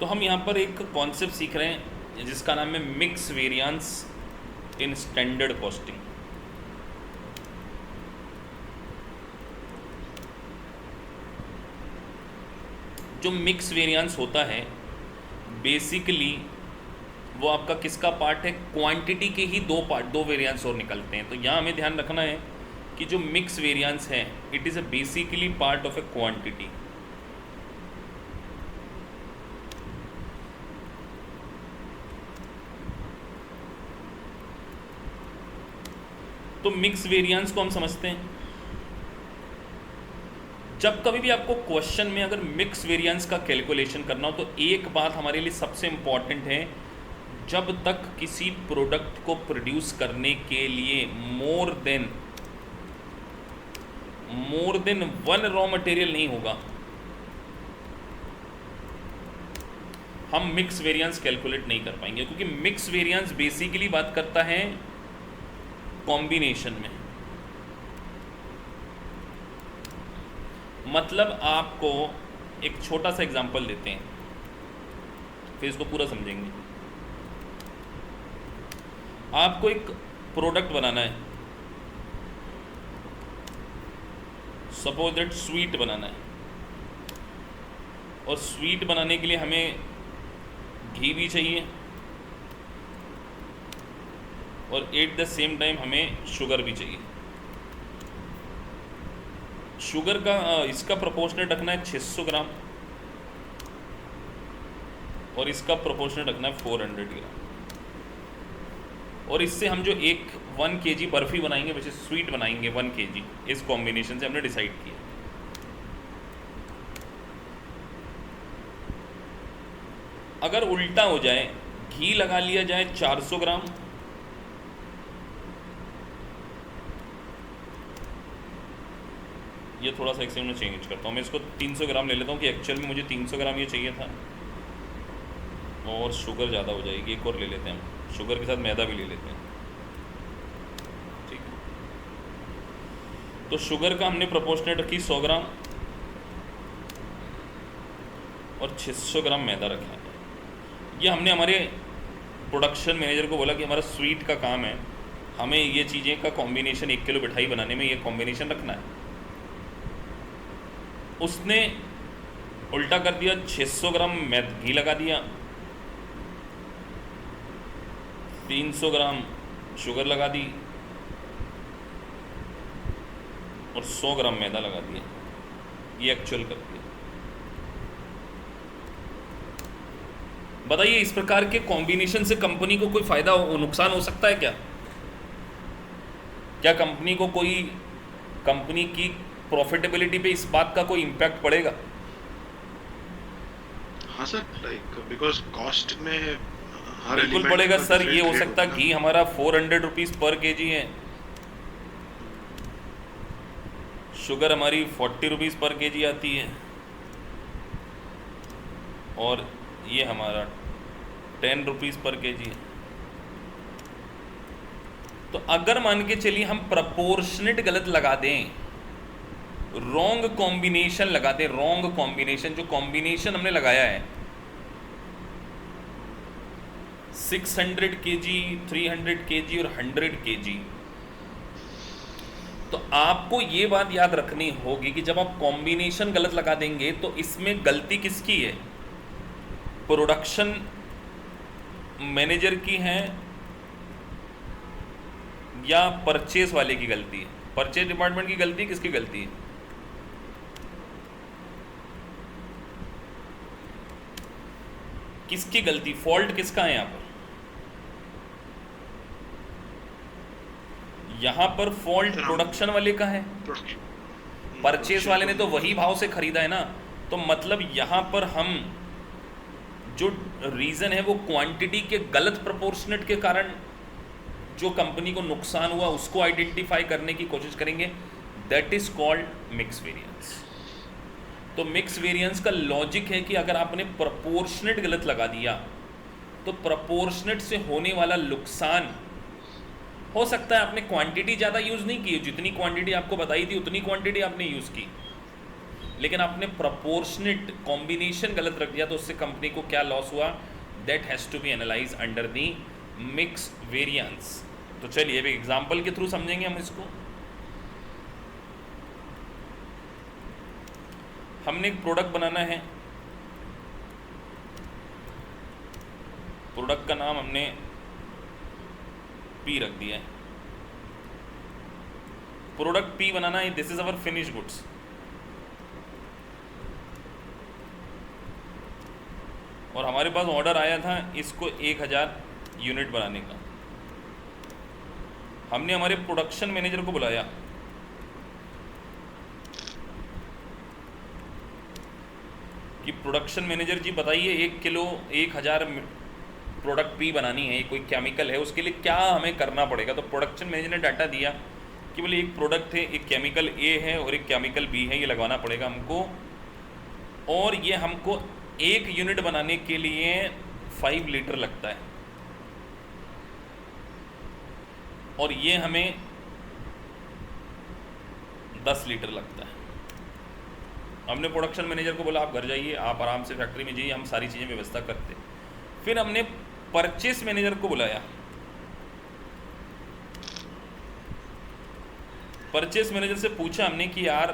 तो हम यहाँ पर एक कॉन्सेप्ट सीख रहे हैं जिसका नाम है mix variance in standard costing. जो मिक्स वेरिएंस होता है बेसिकली वो आपका किसका पार्ट है, क्वांटिटी के ही दो वेरिएंस और निकलते हैं। तो यहाँ हमें ध्यान रखना है कि जो मिक्स वेरिएंस है it is a basically part of A quantity. तो मिक्स वेरिएंस को हम समझते हैं, जब कभी भी आपको क्वेश्चन में अगर मिक्स वेरिएंस का कैलकुलेशन करना हो तो एक बात हमारे लिए सबसे इम्पॉर्टेंट है, जब तक किसी प्रोडक्ट को प्रोड्यूस करने के लिए more than one raw material नहीं होगा, हम मिक्स वेरिएंस कैलकुलेट नहीं कर पाएंगे। क्योंकि मिक्स वेरिएंस बेसिकली बात करता है कॉम्बिनेशन में। मतलब आपको एक छोटा सा एग्जांपल देते हैं, फिर इसको पूरा समझेंगे। आपको एक प्रोडक्ट बनाना है, सपोज दैट स्वीट बनाना है, और स्वीट बनाने के लिए हमें घी भी चाहिए और एट द सेम टाइम हमें शुगर भी चाहिए। शुगर का इसका प्रोपोर्शनल रखना है 600 ग्राम और इसका प्रोपोर्शनल रखना है 400 ग्राम। और इससे हम जो 1 kg बर्फ़ी बनाएंगे, वैसे स्वीट बनाएंगे 1 kg, इस कॉम्बिनेशन से हमने डिसाइड किया। अगर उल्टा हो जाए, घी लगा लिया जाए 400 ग्राम ये थोड़ा सा एक सेकंड में चेंज करता हूँ, मैं इसको 300 ग्राम ले लेता हूँ कि एक्चुअल में मुझे 300 ग्राम ये चाहिए था और शुगर ज़्यादा हो जाएगी। एक और ले लेते हैं हम, शुगर के साथ मैदा भी ले लेते हैं, ठीक है। तो शुगर का हमने प्रोपोर्शनल रखी 100 ग्राम और 600 ग्राम मैदा रखा है। ये हमने हमारे प्रोडक्शन मैनेजर को बोला कि हमारा स्वीट का काम है, हमें ये चीज़ें का कॉम्बिनेशन 1 किलो मिठाई बनाने में ये कॉम्बिनेशन रखना है। उसने उल्टा कर दिया, 600 ग्राम घी लगा दिया, 300 ग्राम शुगर लगा दी और 100 ग्राम मैदा लगा दिया। ये एक्चुअल कर दिया। बताइए इस प्रकार के कॉम्बिनेशन से कंपनी को कोई फायदा नुकसान हो सकता है क्या? क्या कंपनी की प्रॉफिटेबिलिटी पे इस बात का कोई इम्पैक्ट पड़ेगा? हाँ सर, लाइक बिकॉज कॉस्ट में हर बिल्कुल पड़ेगा सर। ये हो सकता है घी हमारा 400 रुपीज़ पर kg है, शुगर हमारी 40 रुपीज़ पर kg आती है और ये हमारा 10 रुपीज़ पर kg है। तो अगर मान के चलिए हम प्रपोर्शनेट गलत लगा दें, रॉन्ग कॉम्बिनेशन लगा दें, रॉन्ग कॉम्बिनेशन, जो कॉम्बिनेशन हमने लगाया है 600 kg, 300 kg और 100 kg, तो आपको ये बात याद रखनी होगी कि जब आप कॉम्बिनेशन गलत लगा देंगे तो इसमें गलती किसकी है? प्रोडक्शन मैनेजर की है या परचेज वाले की गलती है? परचेज डिपार्टमेंट की गलती, किसकी गलती है? किसकी गलती, फॉल्ट किसका है यहाँ पर फॉल्ट प्रोडक्शन वाले का है। परचेज वाले ने तो वही भाव से खरीदा है ना। तो मतलब यहाँ पर हम जो रीज़न है वो क्वांटिटी के गलत प्रोपोर्शनेट के कारण जो कंपनी को नुकसान हुआ उसको आइडेंटिफाई करने की कोशिश करेंगे। That is called mix variance. तो मिक्स वेरिएंस का लॉजिक है कि अगर आपने प्रोपोर्शनेट गलत लगा दिया तो प्रोपोर्शनेट से होने वाला नुकसान हो सकता है आपने क्वांटिटी ज़्यादा यूज़ नहीं की, जितनी क्वांटिटी आपको बताई थी उतनी क्वांटिटी आपने यूज़ की, लेकिन आपने प्रोपोर्शनेट कॉम्बिनेशन गलत रख दिया तो उससे कंपनी को क्या लॉस हुआ, that has to be analyse under the mix variance. तो चलिए एक एग्जाम्पल के थ्रू समझेंगे हम इसको। हमने एक प्रोडक्ट बनाना है, प्रोडक्ट का नाम हमने पी रख दिया है, प्रोडक्ट पी बनाना है, this is our finish goods. और हमारे पास ऑर्डर आया था इसको 1000 यूनिट बनाने का। हमने हमारे प्रोडक्शन मैनेजर को बुलाया, कि प्रोडक्शन मैनेजर जी बताइए 1 किलो 1000 प्रोडक्ट पी बनानी है, कोई केमिकल है, उसके लिए क्या हमें करना पड़ेगा। तो प्रोडक्शन मैनेजर ने डाटा दिया कि बोले एक प्रोडक्ट है, एक केमिकल ए है और एक केमिकल बी है, ये लगवाना पड़ेगा हमको, और ये हमको 1 यूनिट बनाने के लिए 5 लीटर लगता है, और ये हमें 10 लीटर लगता है। हमने प्रोडक्शन मैनेजर को बोला आप घर जाइए, आप आराम से फैक्ट्री में जाइए, हम सारी चीज़ें व्यवस्था करते। फिर हमने परचेस मैनेजर को बुलाया, परचेस मैनेजर से पूछा हमने कि यार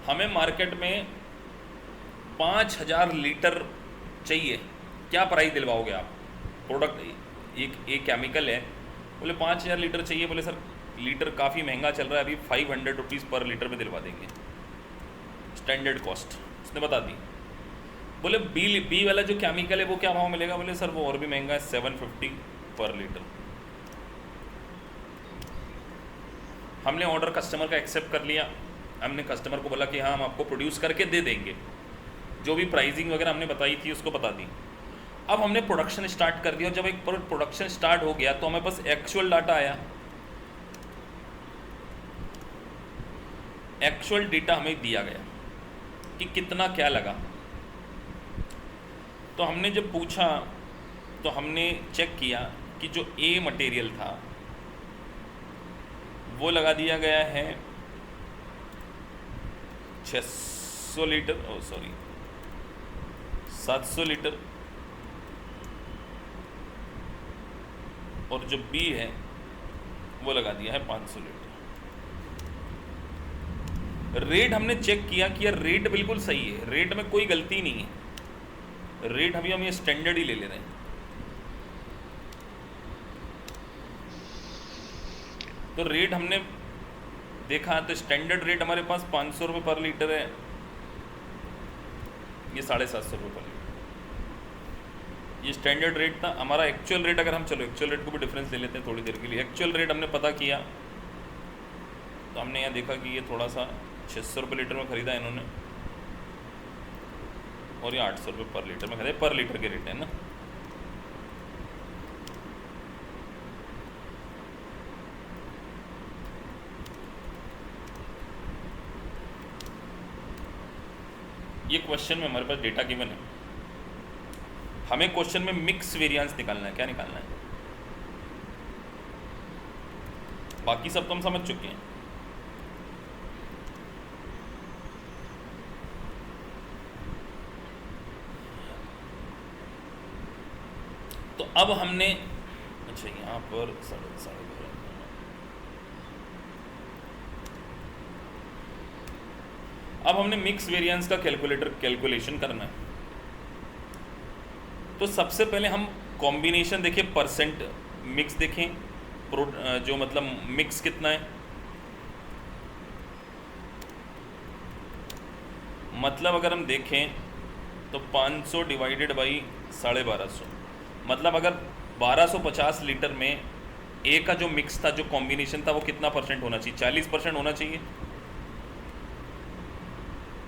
हमें मार्केट में 5000 लीटर चाहिए, क्या प्राइस दिलवाओगे आप। प्रोडक्ट एक केमिकल है, बोले 5000 लीटर चाहिए। बोले सर लीटर काफ़ी महंगा चल रहा है, अभी 500 रुपीज़ पर लीटर में दिलवा देंगे, स्टैंडर्ड कॉस्ट उसने बता दी। बोले बी वाला जो केमिकल है वो क्या भाव मिलेगा। बोले सर वो और भी महंगा है, 750 पर लीटर। हमने ऑर्डर कस्टमर का एक्सेप्ट कर लिया, हमने कस्टमर को बोला कि हाँ हम आपको प्रोड्यूस करके दे देंगे, जो भी प्राइसिंग वगैरह हमने बताई थी उसको बता दी। अब हमने प्रोडक्शन स्टार्ट कर दिया, जब एक प्रोडक्शन स्टार्ट हो गया तो हमें पास एक्चुअल डाटा आया, एक्चुअल डेटा हमें दिया गया कि कितना क्या लगा। तो हमने जब पूछा तो हमने चेक किया कि जो ए मटेरियल था वो लगा दिया गया है 600 लीटर, 700 लीटर, और जो बी है वो लगा दिया है 500 लीटर। रेट हमने चेक किया कि यार रेट बिल्कुल सही है, रेट में कोई गलती नहीं है, रेट अभी हम ये स्टैंडर्ड ही ले रहे हैं। तो रेट हमने देखा तो स्टैंडर्ड रेट हमारे पास 500 रुपये पर लीटर है, ये 750 रुपये पर लीटर, ये स्टैंडर्ड रेट था। हमारा एक्चुअल रेट, अगर हम चलो एक्चुअल रेट को भी डिफरेंस ले लेते हैं थोड़ी देर के लिए। एक्चुअल रेट हमने पता किया तो हमने यहाँ देखा कि ये थोड़ा सा 600 रुपये लीटर में ख़रीदा है इन्होंने, और ये 800 रुपये पर लीटर में खरीदे, पर लीटर के रेट है ना। ये क्वेश्चन में हमारे पास डेटा गिवन है, हमें क्वेश्चन में मिक्स वेरिएंस निकालना है। क्या निकालना है, बाकी सब तो हम समझ चुके हैं। तो अब हमने, अच्छा यहाँ पर 12.5, अब हमने मिक्स वेरिएंस का कैलकुलेशन करना है। तो सबसे पहले हम कॉम्बिनेशन देखें, परसेंट मिक्स देखें, जो मतलब मिक्स कितना है, मतलब अगर हम देखें तो 500 डिवाइडेड बाई 1250, मतलब अगर 1250 लीटर में ए का जो मिक्स था, जो कॉम्बिनेशन था, वो कितना परसेंट होना चाहिए, 40% होना चाहिए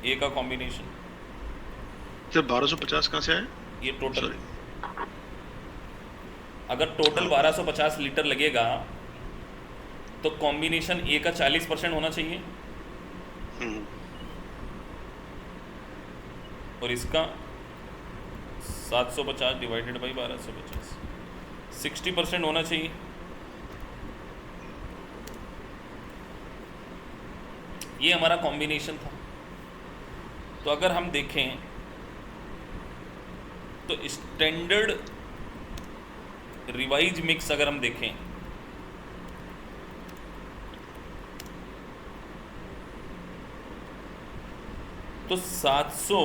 ए का कॉम्बिनेशन। सर 1250 कहाँ से आए? ये टोटल, अगर टोटल 1250 लीटर लगेगा तो कॉम्बिनेशन ए का 40% होना चाहिए, और इसका 750 डिवाइडेड बाई 1250 60% होना चाहिए। ये हमारा कॉम्बिनेशन था। तो अगर हम देखें तो स्टैंडर्ड रिवाइज मिक्स अगर हम देखें तो 700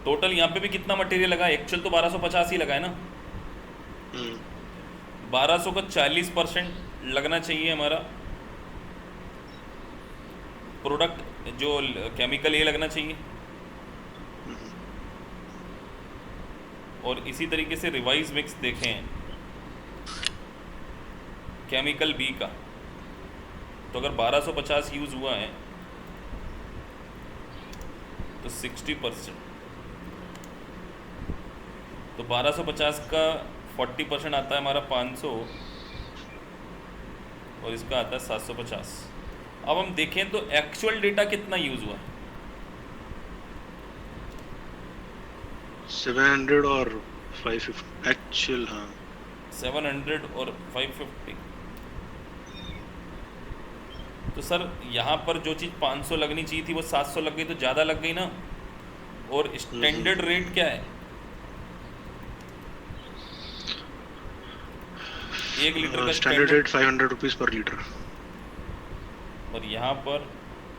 टोटल। यहाँ पे भी कितना मटेरियल लगा है? एक्चुअल तो 1250 ही लगा है ना। 1200 का 40% लगना चाहिए हमारा प्रोडक्ट जो केमिकल ये लगना चाहिए, और इसी तरीके से रिवाइज मिक्स देखें केमिकल बी का, तो अगर 1250 यूज़ हुआ है तो 60%, तो 1250 का 40% आता है हमारा 500, और इसका आता है 750। अब हम देखें तो एक्चुअल डेटा कितना यूज़ हुआ है? 700 और 550 एक्चुअल। हाँ 700 और 550। तो सर यहाँ पर जो चीज़ 500 लगनी चाहिए थी वो 700 लग गई, तो ज़्यादा लग गई ना। और स्टैंडर्ड रेट क्या है? 1 लीटर का standard rate 500 rupees per litre, और यहाँ पर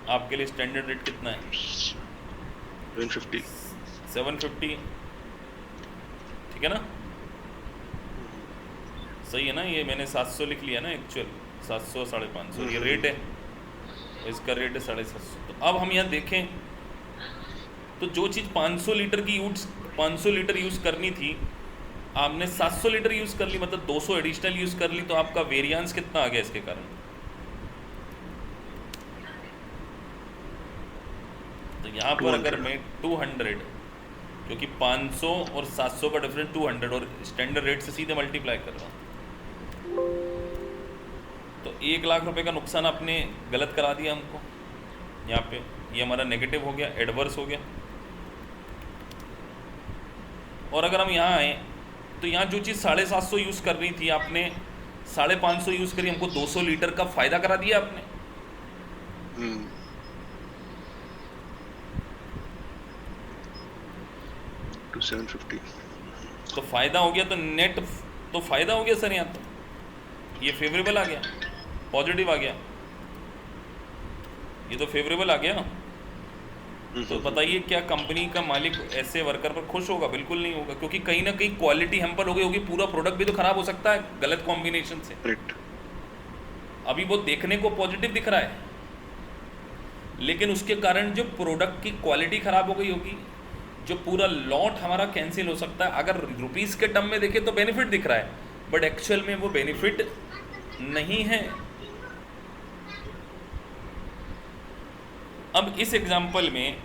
आपके लिए स्टैंडर्ड रेट कितना है? 750। 750, ठीक है ना? सही है ना? ये मैंने 700 लिख लिया ना, एक्चुअल 700 550 ये रेट है, और इसका रेट है 750। तो अब हम यहाँ देखें तो जो चीज़ 500 लीटर की 500 लीटर यूज़ करनी थी, आपने 700 लीटर यूज़ कर ली, मतलब 200 एडिशनल यूज़ कर ली, तो आपका वेरिएंस कितना आ गया इसके कारण? तो यहाँ पर अगर मैं 200, क्योंकि 500 और 700 का डिफरेंस 200 और स्टैंडर्ड रेट से सीधे मल्टीप्लाई कर रहा हूँ, तो 1 लाख रुपए का नुकसान आपने गलत करा दिया हमको। यहाँ पे ये हमारा नेगेटिव हो गया, एडवर्स हो गया। और अगर हम यहाँ आए तो यहाँ जो चीज़ 750 यूज़ कर रही थी आपने 550 यूज़ करी, हमको 200 लीटर का फ़ायदा करा दिया आपने। टू 750 तो फ़ायदा हो गया, तो नेट तो फ़ायदा हो गया सर। यहाँ तो ये फेवरेबल आ गया, पॉजिटिव आ गया, ये तो फेवरेबल आ गया। तो बताइए क्या कंपनी का मालिक ऐसे वर्कर पर खुश होगा? बिल्कुल नहीं होगा, क्योंकि कहीं ना कहीं क्वालिटी हम पर हो गई होगी, पूरा प्रोडक्ट भी तो खराब हो सकता है गलत कॉम्बिनेशन से। करेक्ट। अभी वो देखने को पॉजिटिव दिख रहा है, लेकिन उसके कारण जो प्रोडक्ट की क्वालिटी खराब हो गई होगी, जो पूरा लॉट हमारा कैंसिल हो सकता है। अगर रुपीस के टर्म में देखें तो बेनिफिट दिख रहा है, बट एक्चुअल में वो बेनिफिट नहीं है। अब इस एग्जांपल में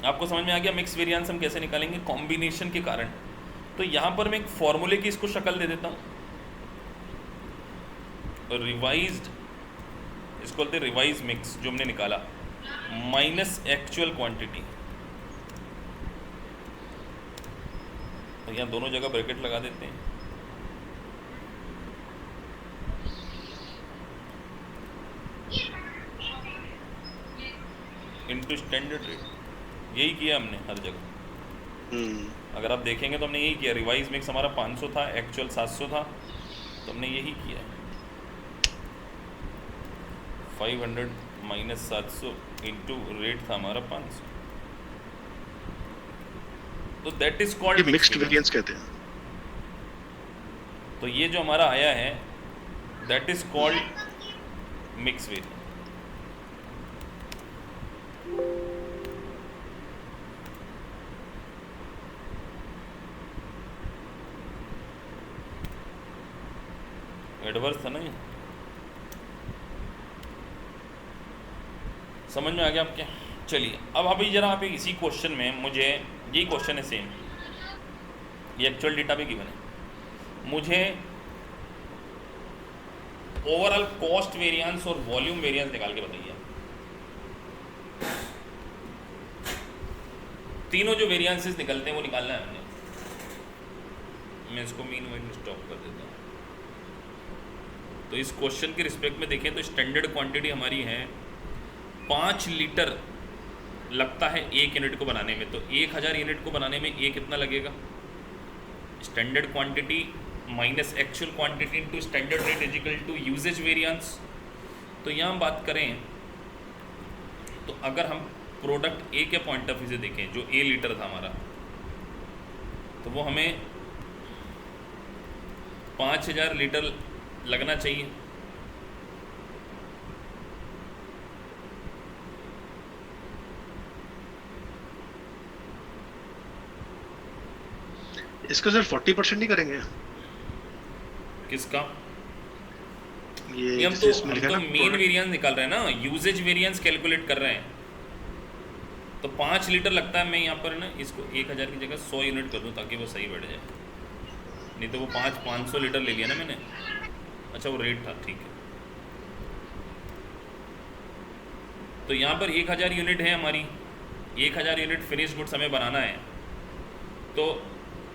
आपको समझ में आ गया मिक्स वेरिएंस हम कैसे निकालेंगे? कॉम्बिनेशन के कारण। तो यहाँ पर मैं एक फॉर्मूले की इसको शक्ल दे देता हूँ। रिवाइज्ड, इसको बोलते हैं रिवाइज मिक्स, जो हमने निकाला माइनस एक्चुअल क्वांटिटी। तो यहाँ दोनों जगह ब्रैकेट लगा देते हैं। इनटू स्टैंडर्ड रेट, यही किया हमने हर जगह। अगर आप देखेंगे तो हमने यही किया। रिवाइज मिक्स हमारा 500 था, एक्चुअल 700 था, तो हमने यही किया। 500 माइनस 700 इंटू रेट था हमारा 500, तो that is called mixed variance कहते हैं। तो ये जो हमारा आया है that is called mix variance. Adverse था ना ये, समझ में आ गया आपके? चलिए अब अभी जरा आप इसी क्वेश्चन में, मुझे यही क्वेश्चन है सेम, ये एक्चुअल डेटा भी गिवन है। मुझे ओवरऑल कॉस्ट वेरिएंस और वॉल्यूम वेरिएंस निकाल के बताइए। तीनों जो वेरिएंसेस निकलते हैं वो निकालना है हमने। मैं इसको मीन वाइड स्टॉप कर देता हूँ। तो इस क्वेश्चन के रिस्पेक्ट में देखें तो स्टैंडर्ड क्वांटिटी हमारी है 5 लीटर लगता है 1 यूनिट को बनाने में, तो 1000 यूनिट को बनाने में ये कितना लगेगा? Standard quantity minus actual quantity into standard rate is equal to usage variance. तो यहाँ हम बात करें तो अगर हम प्रोडक्ट ए के पॉइंट ऑफ व्यू से देखें, जो ए लीटर था हमारा, तो वो हमें 5000 लीटर लगना चाहिए। इसका सर 40% नहीं करेंगे? किसका? ये हम जैसे इसमें लिखा तो है ना मेन वेरिएंस निकाल रहे हैं ना, यूजेज वेरिएंस कैलकुलेट कर रहे हैं। तो 5 लीटर लगता है, मैं यहाँ पर ना इसको 1000 की जगह 100 यूनिट कर दूँ ताकि वो सही बैठ जाए, नहीं तो वो 500 लीटर ले लिया ना मैंने। अच्छा वो रेट था, ठीक है। तो यहाँ पर 1000 यूनिट है हमारी, 1000 यूनिट फिनिश गुड्स हमें बनाना है। तो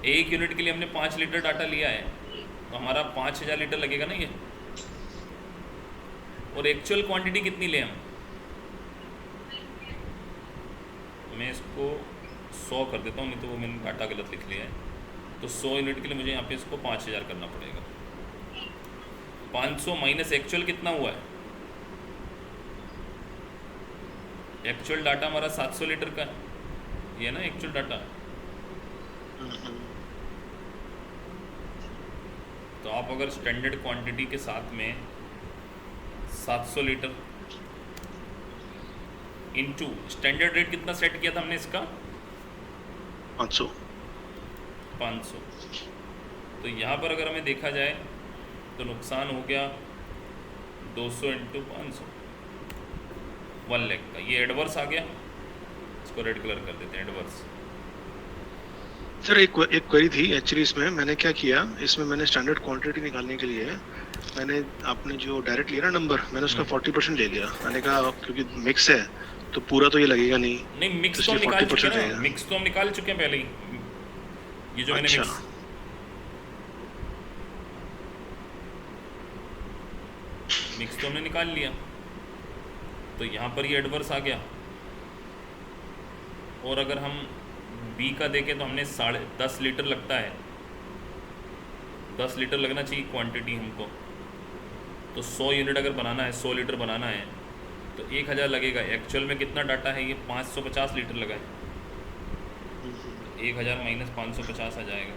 1 यूनिट के लिए हमने 5 लीटर डाटा लिया है, तो हमारा 5000 लीटर लगेगा ना ये। और एक्चुअल क्वांटिटी कितनी ले हम? मैं इसको 100 कर देता हूँ, नहीं तो वो मैंने डाटा गलत लिख लिया है। तो 100 यूनिट के लिए मुझे यहाँ पे इसको 5000 करना पड़ेगा। 500 माइनस एक्चुअल कितना हुआ है? एक्चुअल डाटा हमारा 700 लीटर का है, ये है ना एक्चुअल डाटा। तो आप अगर स्टैंडर्ड क्वांटिटी के साथ में 700 लीटर इनटू स्टैंडर्ड रेट कितना सेट किया था हमने इसका? 500। तो यहाँ पर अगर हमें देखा जाए तो नुकसान हो गया 200 इंटू 500, 1 लाख का। ये एडवर्स आ गया, इसको रेड कलर कर देते हैं, एडवर्स। सर एक क्वेरी थी एक्चुअली, इसमें मैंने क्या किया, इसमें मैंने स्टैंडर्ड क्वांटिटी निकालने के लिए मैंने आपने जो डायरेक्ट लिया ना नंबर, मैंने उसका 40% ले लिया। मैंने कहा क्योंकि मिक्स है तो पूरा तो ये लगेगा नहीं। नहीं मिक्स तो हम निकाल चुके हैं ना, मिक्स तो हम निकाल चुके हैं पहले ही। ये जो मैंने मिक्स तो हमने निकाल लिया, तो यहाँ पर ये एडवर्स आ गया। और अगर हम बी का देखें तो हमने 10.5 लीटर लगता है, 10 लीटर लगना चाहिए क्वांटिटी हमको। तो 100 यूनिट अगर बनाना है, 100 लीटर बनाना है तो 1000 लगेगा। एक्चुअल में कितना डाटा है? ये 550 लीटर लगा है, 1000 माइनस 550 आ जाएगा।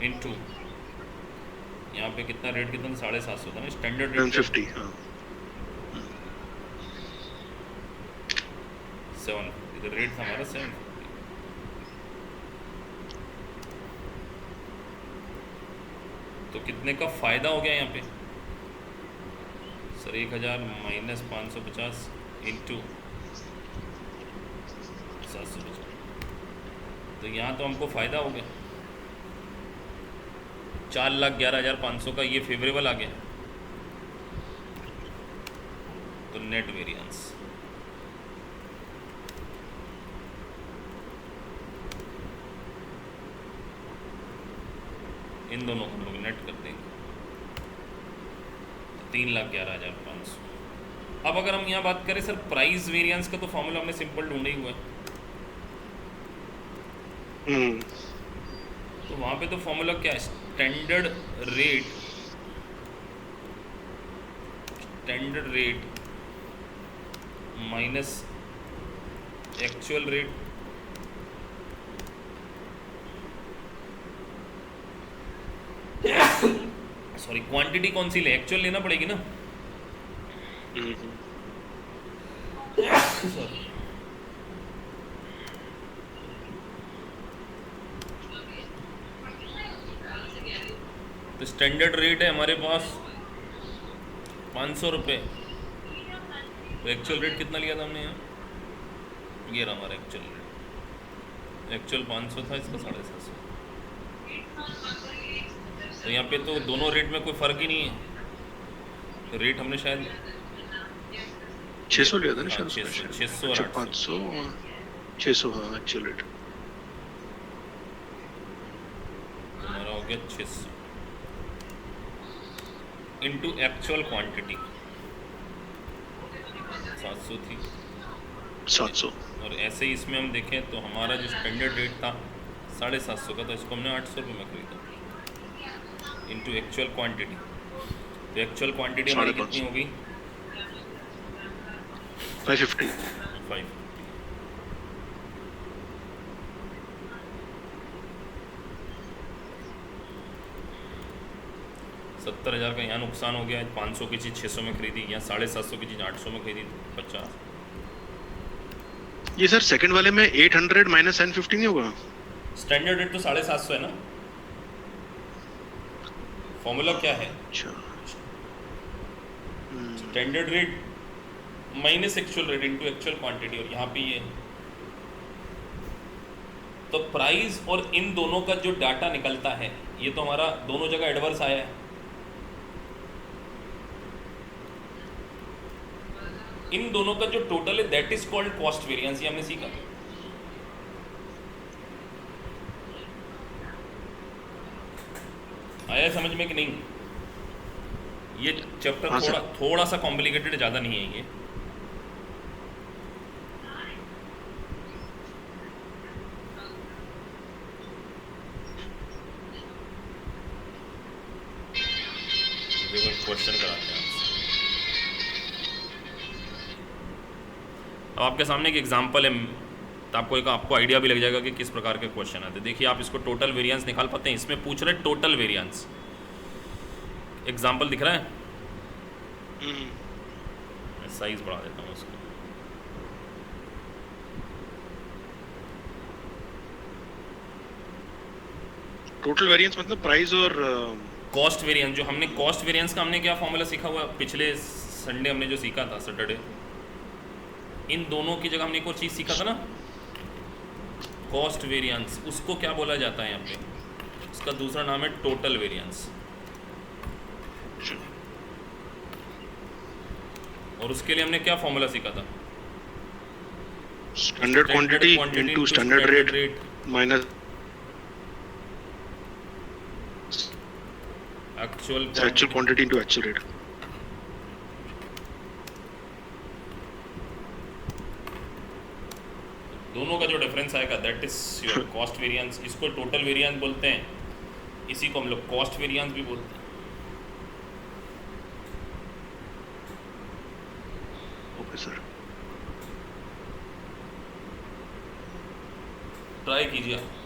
इनटू यहाँ पे कितना रेट, कितना 750 था ना स्टैंडर्ड रेट 750। 7, इधर रेट था हमारा 7। तो कितने का फ़ायदा हो गया यहाँ पे सर? 1000 माइनस 550 इंटू 750, तो यहाँ तो हमको फ़ायदा हो गया 4,11,500 का। ये फेवरेबल आ गया। तो नेट वेरिएंस इन दोनों हम लोग नेट कर देंगे, 3,11,500। अब अगर हम यहाँ बात करें सर प्राइस वेरिएंस का, तो फॉर्मूला हमने सिंपल ढूंढा ही हुआ है। तो वहाँ पे तो फॉर्मूला क्या है? Standard rate minus actual rate sorry quantity कौन सी ले? एक्चुअल लेना पड़ेगी ना। सॉरी, तो स्टैंडर्ड रेट है हमारे पास 500 रुपये। तो एक्चुअल रेट कितना लिया था हमने यहाँ? ये रहा हमारा एक्चुअल रेट। एक्चुअल 500 था, इसका 750। तो यहाँ पे तो दोनों रेट में कोई फ़र्क ही नहीं है। तो रेट हमने शायद 600 लिया था ना? 600 500 600 हाँ एक्चुअल रेट। गया 600 इंटू एक्चुअल क्वांटिटी 700 थी। 700। और ऐसे ही इसमें हम देखें तो हमारा जो स्टैंडर्ड रेट था 750 का था, इसको हमने 800 रुपये में खरीदा इंटू एक्चुअल क्वांटिटी। तो एक्चुअल क्वांटिटी हमारी कितनी 550। होगी? 550। 5। $70,000 का यहाँ नुकसान हो गया। 500 की चीज़ 600 में खरीदी, यहाँ 750 की चीज़ 800 में खरीदी, 50। ये सर सेकंड वाले में 800 माइनस 950 नहीं होगा? स्टैंडर्ड रेट तो 750 है ना। फॉर्मूला क्या है? अच्छा। Standard rate minus actual rate into actual quantity, और यहाँ पे ये तो प्राइस और इन दोनों का जो डाटा निकलता है, ये तो हमारा दोनों जगह एडवर्स आया है। इन दोनों का जो टोटल है that is called cost variance, ये हमने सीखा। आया समझ में कि नहीं? ये चैप्टर हाँ थोड़ा सा कॉम्प्लिकेटेड, ज़्यादा नहीं है ये। देखो क्वेश्चन कराते हैं आपसे। अब आपके सामने एक एग्जांपल है, तो आपको आइडिया भी लग जाएगा कि किस प्रकार के क्वेश्चन आते हैं। देखिए आप इसको टोटल वेरिएंस निकाल पाते हैं? इसमें पूछ रहे टोटल वेरिएंस। एग्जांपल दिख रहा है? साइज बढ़ा देता हूँ उसको। टोटल वेरिएंस मतलब प्राइस और कॉस्ट वेरिएंस। जो हमने कॉस्ट वेरिएंस का हमने क्या फॉर्मूला सीखा हुआ पिछले संडे हमने जो सीखा था, सैटरडे, इन दोनों की जगह हमने एक और चीज़ सीखा था ना, कॉस्ट वेरिएंस। उसको क्या बोला जाता है यहाँ पे? उसका दूसरा नाम है टोटल वेरिएंस। और उसके लिए हमने क्या फॉर्मूला सीखा था? Standard quantity into standard rate minus actual quantity into actual rate. दोनों का जो डिफरेंस आएगा that is your cost variance. इसको टोटल वेरिएंस बोलते हैं, इसी को हम लोग कॉस्ट वेरिएंस भी बोलते हैं। ओके सर, ट्राई कीजिए आप।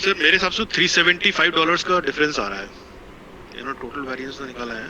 सर मेरे हिसाब से $375 का डिफरेंस आ रहा है, टोटल वेरिएंस तो निकाला है।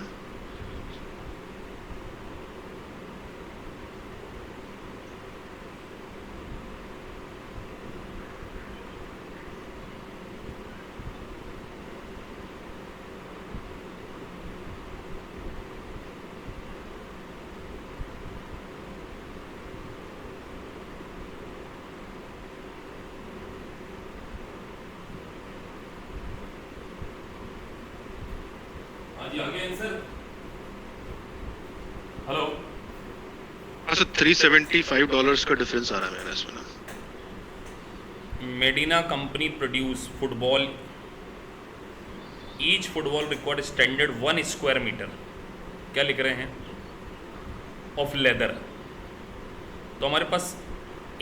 जी आगे आंसर। हेलो। हाँ सर, $375 का डिफरेंस आ रहा है मेरा इसमें ना। Medina company produce football, each football required standard 1 square metre, क्या लिख रहे हैं, ऑफ लेदर। तो हमारे पास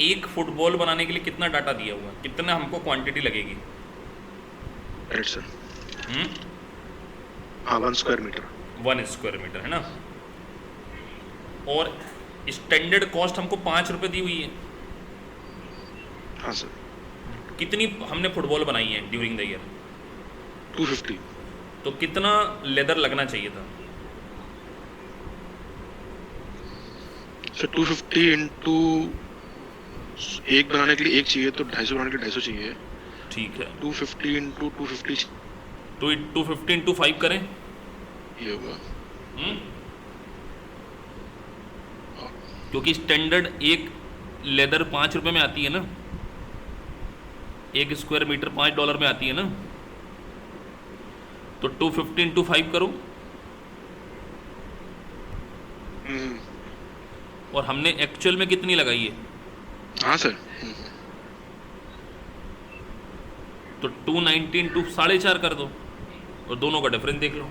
एक फुटबॉल बनाने के लिए कितना डाटा दिया हुआ है, कितना हमको क्वांटिटी लगेगी? Right sir. हाँ 1 स्क्वायर मीटर। 1 स्क्वायर मीटर है ना। और स्टैंडर्ड कॉस्ट हमको 5 रुपये दी हुई है। हाँ सर। कितनी हमने फुटबॉल बनाई है ड्यूरिंग द ईयर? 250। तो कितना लेदर लगना चाहिए था? सर 250 इंटू एक बनाने के लिए एक चाहिए, तो 250 बनाने के लिए 250 चाहिए। ठीक है। 250 इंटू 250 तो 250 इंटू 5 करें, ये होगा। क्योंकि स्टैंडर्ड एक लेदर 5 रुपये में आती है ना, एक स्क्वायर मीटर $5 में आती है ना। तो 250 इंटू 5 करो। और हमने एक्चुअल में कितनी लगाई है? हाँ सर। तो 290 इंटू 4.5 कर दो और दोनों का डिफरेंस देख लो।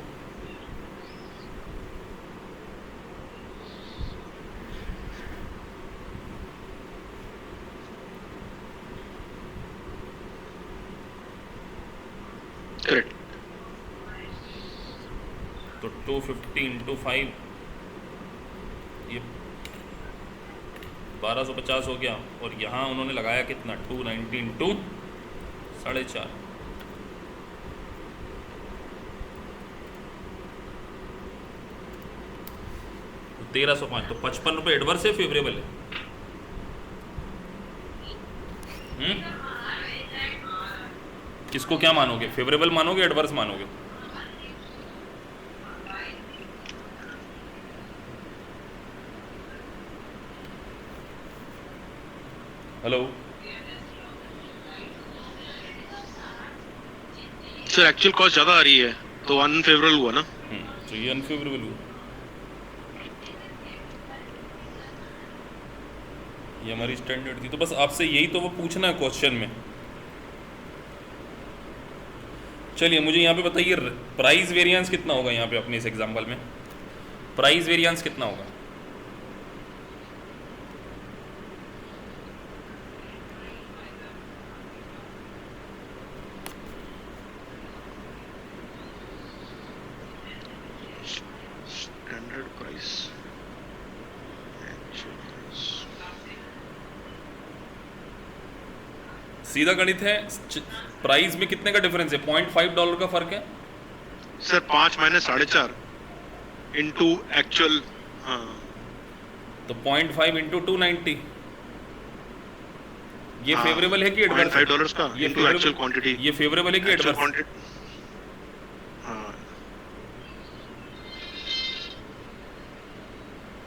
करेक्ट। तो 250 इंटू 5 ये 1250 हो गया। और यहाँ उन्होंने लगाया कितना, 290 इंटू 4.5, तो 1305। तो 55 रुपये एडवर्स है, फेवरेबल है। किसको क्या मानोगे, फेवरेबल मानोगे एडवर्स मानोगे? हेलो सर एक्चुअल कॉस्ट ज्यादा आ रही है तो अनफेवरेबल हुआ ना। तो ये अनफेवरेबल हुआ, ये हमारी स्टैंडर्ड थी। तो बस आपसे यही तो वो पूछना है क्वेश्चन में। चलिए मुझे यहाँ पे बताइए, प्राइस वेरिएंस कितना होगा यहाँ पे अपने इस एग्जांपल में? प्राइस वेरिएंस कितना होगा? स्टैंडर्ड प्राइस, सीधा गणित है। प्राइस में कितने का डिफरेंस है? $0.5 का फर्क है सर। 5 minus 4.5 into actual. हाँ तो 0.5 इंटू 290। ये हाँ, फेवरेबल है कि एडवर्स? $5 का ये इंटू एक्चुअल क्वांटिटी। ये फेवरेबल है कि एक्चुअल एडवर्स? क्वांटिटी। हाँ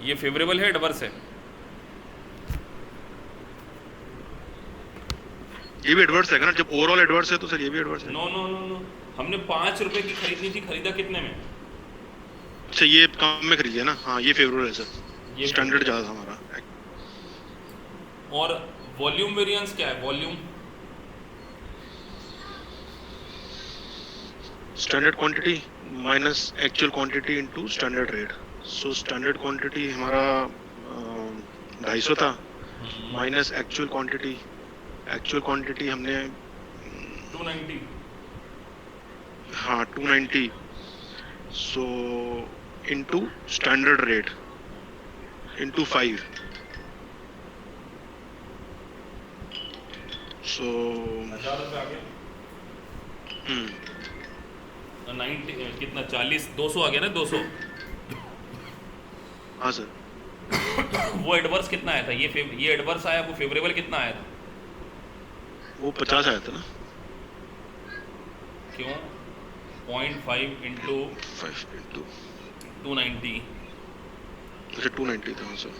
ये फेवरेबल है एडवर्स है? ये भी एडवर्स है ना, जब ओवरऑल एडवर्स है तो सर ये भी एडवर्स है। नो नो नो नो, हमने 5 रुपए की खरीदनी थी, खरीदा कितने में? अच्छा ये कम में खरीदिया ना। हाँ ये फेवरेबल है सर, ये स्टैंडर्ड ज्यादा था हमारा। और वॉल्यूम वेरिएंस क्या है? Volume standard quantity minus actual quantity into standard rate. So standard quantity हमारा 250 था, minus actual quantity. Actual quantity हमने 290। हाँ 290। सो इनटू स्टैंडर्ड रेट इनटू 5। सो 1000 रुपये आ गया। हम्म। 90 कितना 40 200 आ गया ना 200। हाँ सर। वो एडवर्स कितना आया था, ये एडवर्स आया, वो फेवरेबल कितना आया था? वो 50 आया था ना। क्यों? 0.5 इंटू 5 इंटू 290, अच्छा 290 था। हाँ सर।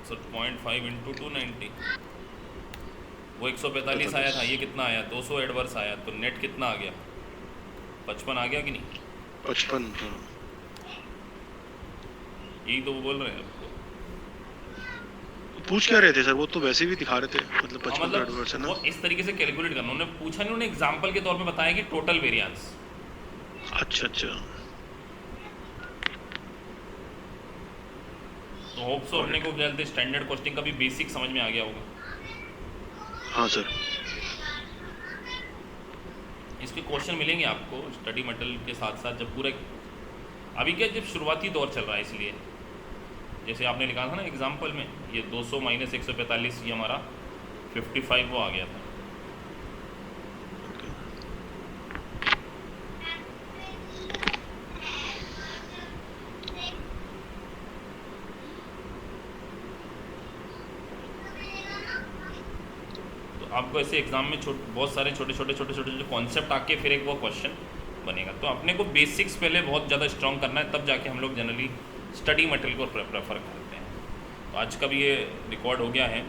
सो 0.5 इंटू 290, वो 145 आया था, ये कितना आया? 200 एडवर्स आया, तो नेट कितना आ गया? 55 आ गया कि नहीं? 55। हाँ। यही तो वो बोल रहे हैं आपको। पूछ क्या रहे थे सर? वो तो वैसे भी दिखा रहे थे, मतलब हाँ 55 का मतलब एडवर्स है ना। वो इस तरीके से कैलकुलेट करना, उन्होंने पूछा नहीं, उन्होंने एग्जाम्पल के तौर पे बताया कि टोटल वेरिएंस। अच्छा अच्छा। तो होप सो अपने को क्या स्टैंडर्ड कॉस्टिंग का भी बेसिक समझ में आ गया होगा। हाँ सर। इसके क्वेश्चन मिलेंगे आपको स्टडी मटेरियल के साथ साथ, जब पूरा अभी क्या जब शुरुआती दौर चल रहा है, इसलिए जैसे आपने निकाला था ना एग्जाम्पल में, ये 200 माइनस 145, ये हमारा 55 वो आ गया था। तो आपको ऐसे एग्जाम में बहुत सारे छोटे छोटे कॉन्सेप्ट आके फिर एक वो क्वेश्चन बनेगा। तो अपने को बेसिक्स पहले बहुत ज़्यादा स्ट्रॉन्ग करना है, तब जाके हम लोग जनरली स्टडी मटेरियल को प्रेफर करते हैं। तो आज का भी ये रिकॉर्ड हो गया है।